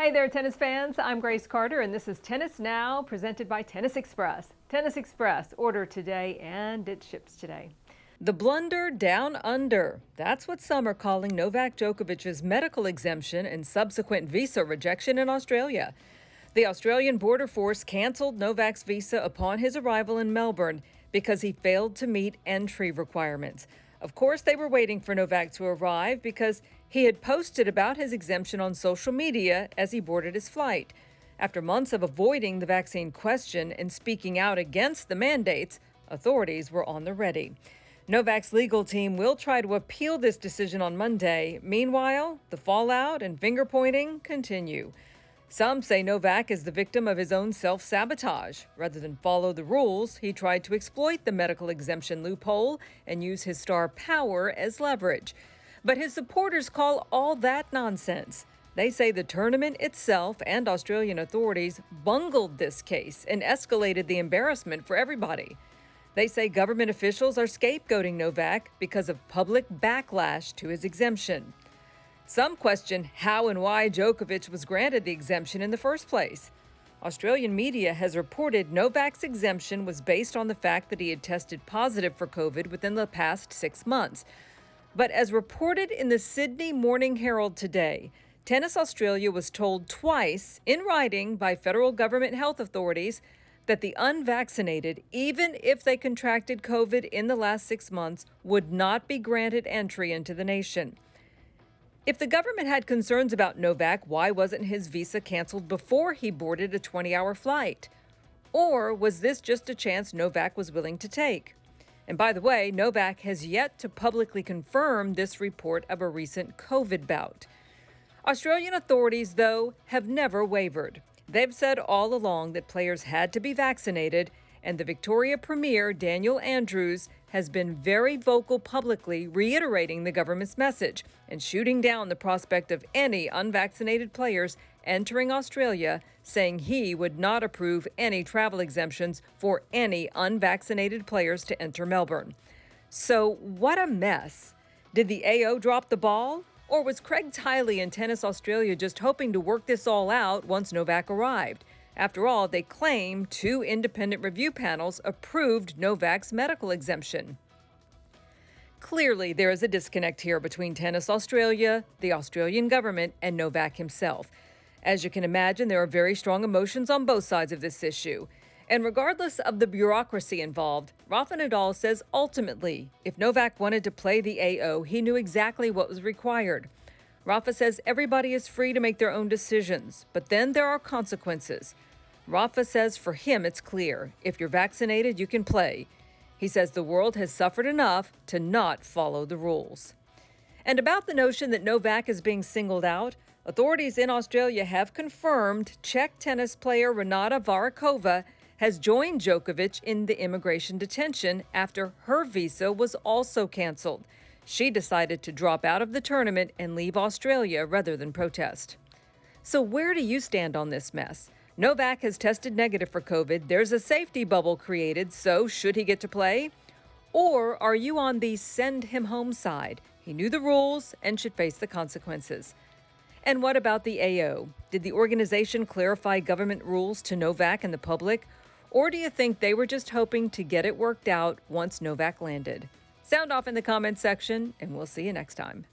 Hey there, tennis fans. I'm Grace Carter, and this is Tennis Now, presented by Tennis Express. Tennis Express, order today, and it ships today. The blunder down under. That's what some are calling Novak Djokovic's medical exemption and subsequent visa rejection in Australia. The Australian Border Force canceled Novak's visa upon his arrival in Melbourne because he failed to meet entry requirements. Of course, they were waiting for Novak to arrive because he had posted about his exemption on social media as he boarded his flight. After months of avoiding the vaccine question and speaking out against the mandates, authorities were on the ready. Novak's legal team will try to appeal this decision on Monday. Meanwhile, the fallout and finger-pointing continue. Some say Novak is the victim of his own self-sabotage. Rather than follow the rules, he tried to exploit the medical exemption loophole and use his star power as leverage. But his supporters call all that nonsense. They say the tournament itself and Australian authorities bungled this case and escalated the embarrassment for everybody. They say government officials are scapegoating Novak because of public backlash to his exemption. Some question how and why Djokovic was granted the exemption in the first place. Australian media has reported Novak's exemption was based on the fact that he had tested positive for COVID within the past 6 months. But as reported in the Sydney Morning Herald today, Tennis Australia was told twice in writing by federal government health authorities that the unvaccinated, even if they contracted COVID in the last 6 months, would not be granted entry into the nation. If the government had concerns about Novak, why wasn't his visa canceled before he boarded a 20-hour flight? Or was this just a chance Novak was willing to take? And by the way, Novak has yet to publicly confirm this report of a recent COVID bout. Australian authorities, though, have never wavered. They've said all along that players had to be vaccinated, and the Victoria Premier, Daniel Andrews, has been very vocal publicly reiterating the government's message and shooting down the prospect of any unvaccinated players entering Australia, saying he would not approve any travel exemptions for any unvaccinated players to enter Melbourne. So what a mess. Did the AO drop the ball? Or was Craig Tiley and Tennis Australia just hoping to work this all out once Novak arrived? After all, they claim 2 independent review panels approved Novak's medical exemption. Clearly, there is a disconnect here between Tennis Australia, the Australian government, and Novak himself. As you can imagine, there are very strong emotions on both sides of this issue. And regardless of the bureaucracy involved, Rafa Nadal says ultimately, if Novak wanted to play the AO, he knew exactly what was required. Rafa says everybody is free to make their own decisions, but then there are consequences. Rafa says for him it's clear. If you're vaccinated, you can play. He says the world has suffered enough to not follow the rules. And about the notion that Novak is being singled out, authorities in Australia have confirmed Czech tennis player Renata Varakova has joined Djokovic in the immigration detention after her visa was also canceled. She decided to drop out of the tournament and leave Australia rather than protest. So where do you stand on this mess? Novak has tested negative for COVID. There's a safety bubble created, so should he get to play? Or are you on the send him home side? He knew the rules and should face the consequences. And what about the AO? Did the organization clarify government rules to Novak and the public? Or do you think they were just hoping to get it worked out once Novak landed? Sound off in the comments section, and we'll see you next time.